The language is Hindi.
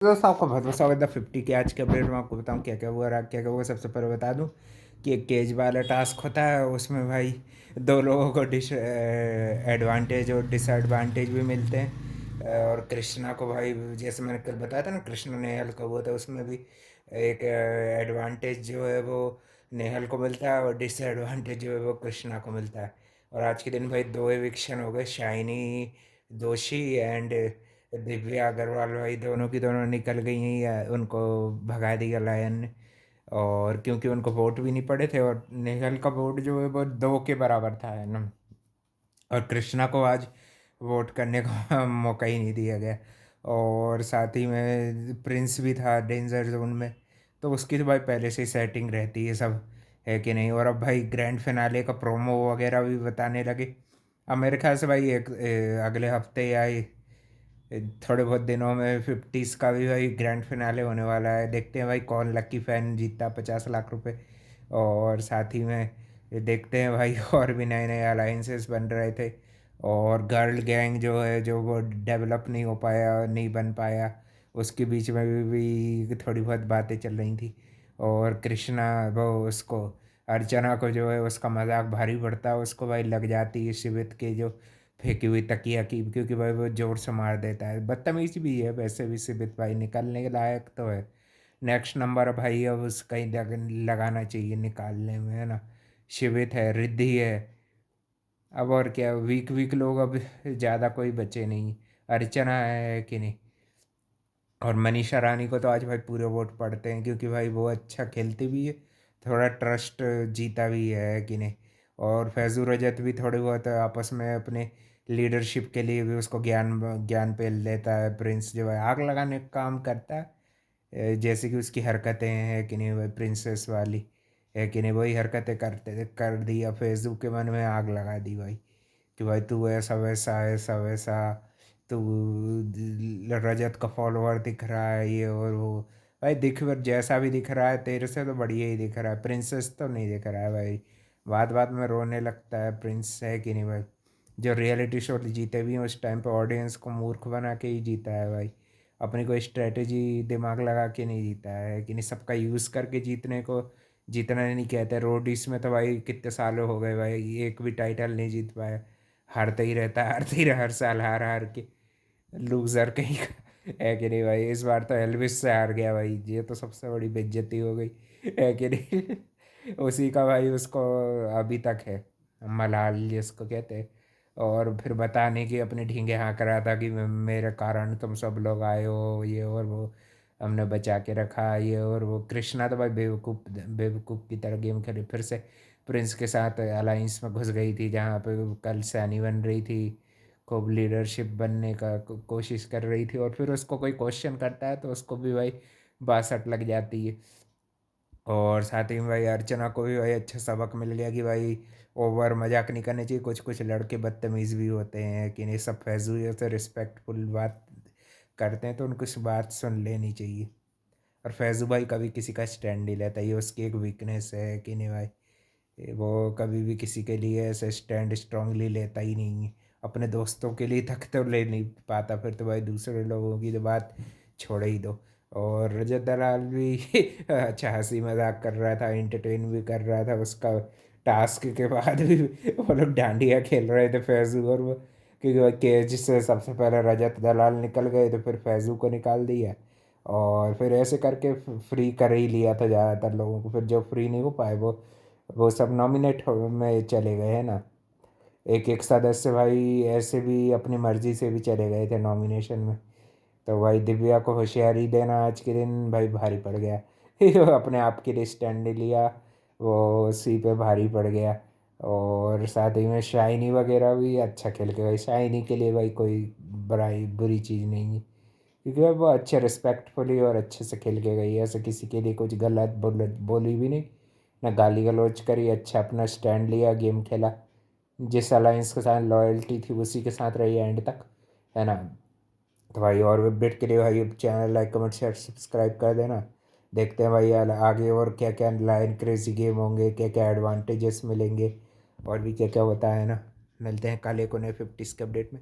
दोस्तों आपका बहुत बहुत स्वागत है 50 के आज के अपडेट में। आपको बताऊं क्या क्या हुआ और क्या क्या हुआ। सबसे पहले बता दूं कि एक केज वाला टास्क होता है, उसमें भाई दो लोगों को एडवांटेज और डिसएडवांटेज भी मिलते हैं। और कृष्णा को भाई, जैसे मैंने कल बताया था ना, कृष्णा नेहल का हुआ था, उसमें भी एक एडवांटेज जो है वो नेहल को मिलता है और डिसएडवांटेज जो है वो कृष्णा को मिलता है। और आज के दिन भाई दो एविक्शन हो गए, शाइनी दोषी एंड दिव्या अग्रवाल। भाई दोनों की दोनों निकल गई हैं या उनको भगा दिया लायन ने। और क्योंकि उनको वोट भी नहीं पड़े थे और नेहल का वोट जो है वो 2 के बराबर था, है ना। और कृष्णा को आज वोट करने का मौका ही नहीं दिया गया। और साथ ही में प्रिंस भी था डेंजर जोन में, तो उसकी तो भाई पहले से ही सेटिंग रहती है सब, है कि नहीं। और अब भाई ग्रैंड फिनाले का प्रोमो वगैरह भी बताने लगे। अब मेरे ख्याल से भाई अगले हफ्ते या थोड़े बहुत दिनों में 50s का भी भाई ग्रैंड फिनाले होने वाला है। देखते हैं भाई कौन लकी फैन जीतता 50 लाख रुपए। और साथ ही में ये देखते हैं भाई और भी नए नए अलाइंसेस बन रहे थे। और गर्ल गैंग जो है, जो वो डेवलप नहीं हो पाया, नहीं बन पाया, उसके बीच में भी थोड़ी बहुत बातें चल रही थी। और कृष्णा वो उसको अर्चना को जो है उसका मजाक भारी पड़ता है, उसको भाई लग जाती है शिवित के जो फेंकी हुई तकिया की, क्योंकि भाई वो जोर से मार देता है। बदतमीज भी है वैसे भी सिबित भाई, निकलने के लायक तो है। नेक्स्ट नंबर भाई अब उस कहीं लगाना चाहिए निकालने में, है ना। शिवित है, रिद्धि है, अब और क्या, वीक वीक लोग अब ज़्यादा कोई बचे नहीं। अर्चना है कि नहीं। और मनीषा रानी को तो आज भाई पूरे वोट पड़ते हैं, क्योंकि भाई वो अच्छा खेलती भी है, थोड़ा ट्रस्ट जीता भी है कि नहीं। और फैज़ू रजत भी थोड़े बहुत आपस में अपने लीडरशिप के लिए भी उसको ज्ञान ज्ञान पेल देता है। प्रिंस जो है आग लगाने का काम करता है, जैसे कि उसकी हरकतें हैं कि नहीं भाई, प्रिंसेस वाली है कि नहीं, वही हरकतें करते कर दिया, फैज़ू के मन में आग लगा दी भाई कि भाई तू ऐसा वैसा, तो रजत का फॉलोअर दिख रहा है ये और वो। भाई दिख जैसा भी दिख रहा है तेरे से तो बढ़िया ही दिख रहा है, प्रिंसेस तो नहीं दिख रहा है भाई। बात बात में रोने लगता है प्रिंस, है कि नहीं भाई। जो रियलिटी शो जीते भी हैं उस टाइम पे ऑडियंस को मूर्ख बना के ही जीता है भाई, अपनी कोई स्ट्रेटेजी दिमाग लगा के नहीं जीता है कि नहीं, सबका यूज़ करके जीतने को जीतना नहीं कहते। रोडीज में तो भाई कितने सालों हो गए भाई, एक भी टाइटल नहीं जीत पाया, हारते ही रहता है, हारते ही रहा, हर साल हार हार के लूजर कहीं का, है कि नहीं भाई। इस बार तो एल्विस से हार गया भाई, ये तो सबसे बड़ी बेइज्जती हो गई, है कि नहीं। उसी का भाई उसको अभी तक है, मलाल जिसको कहते हैं। और फिर बताने की अपने ढींगे हाँक रहा था कि मेरे कारण तुम सब लोग आए हो, ये और वो, हमने बचा के रखा ये और वो। कृष्णा तो भाई बेवकूफ़ बेवकूफ़ की तरह गेम खेले, फिर से प्रिंस के साथ अलाइंस में घुस गई थी, जहाँ पे कल सैनी बन रही थी, खूब लीडरशिप बनने का कोशिश कर रही थी। और फिर उसको कोई क्वेश्चन करता है तो उसको भी भाई बासट लग जाती है। और साथ ही में भाई अर्चना को भी भाई अच्छा सबक मिल गया कि भाई ओवर मजाक नहीं करनी चाहिए, कुछ कुछ लड़के बदतमीज़ भी होते हैं कि नहीं, सब फैजूल से रिस्पेक्टफुल बात करते हैं तो उनको इस बात सुन लेनी चाहिए। और फैज़ू भाई कभी किसी का स्टैंड नहीं लेता, ये उसकी एक वीकनेस है कि नहीं भाई। वो कभी भी किसी के लिए ऐसे स्टैंड स्ट्रांगली लेता ही नहीं है, अपने दोस्तों के लिए तक तो ले नहीं पाता, फिर तो भाई दूसरे लोगों की तो बात छोड़ ही दो। और रजत दलाल भी अच्छा हंसी मजाक कर रहा था, एंटरटेन भी कर रहा था। उसका टास्क के बाद भी वो लोग डांडिया खेल रहे थे फैज़ू और वो, क्योंकि भाई केज से सबसे पहले रजत दलाल निकल गए तो फिर फैज़ू को निकाल दिया। और फिर ऐसे करके फ्री कर ही लिया था ज़्यादातर लोगों को, फिर जो फ्री नहीं हो पाए वो सब नॉमिनेट हो में चले गए, हैं ना। एक एक सदस्य भाई ऐसे भी अपनी मर्जी से भी चले गए थे नॉमिनेशन में। तो भाई दिव्या को होशियारी देना आज के दिन भाई भारी पड़ गया। अपने आप के लिए स्टैंड नहीं लिया, वो उसी पे भारी पड़ गया। और साथ ही में शाइनी वगैरह भी अच्छा खेल के गई, शाइनी के लिए भाई कोई बुराई बुरी चीज़ नहीं है, क्योंकि भाई वो अच्छे रिस्पेक्टफुली और अच्छे से खेल के गई है, ऐसे किसी के लिए कुछ गलत बोली भी नहीं, ना गाली गलौज करी, अच्छा अपना स्टैंड लिया, गेम खेला, जिस अलायंस के साथ लॉयल्टी थी उसी के साथ रही एंड तक, है ना। तो भाई और अपडेट के लिए भाई channel like comment share subscribe कर देना। देखते हैं भाई आगे और क्या क्या लाइन क्रेजी गेम होंगे, क्या क्या एडवांटेजेस मिलेंगे, और भी क्या क्या होता है ना। मिलते हैं कल एक नए 50s के अपडेट में।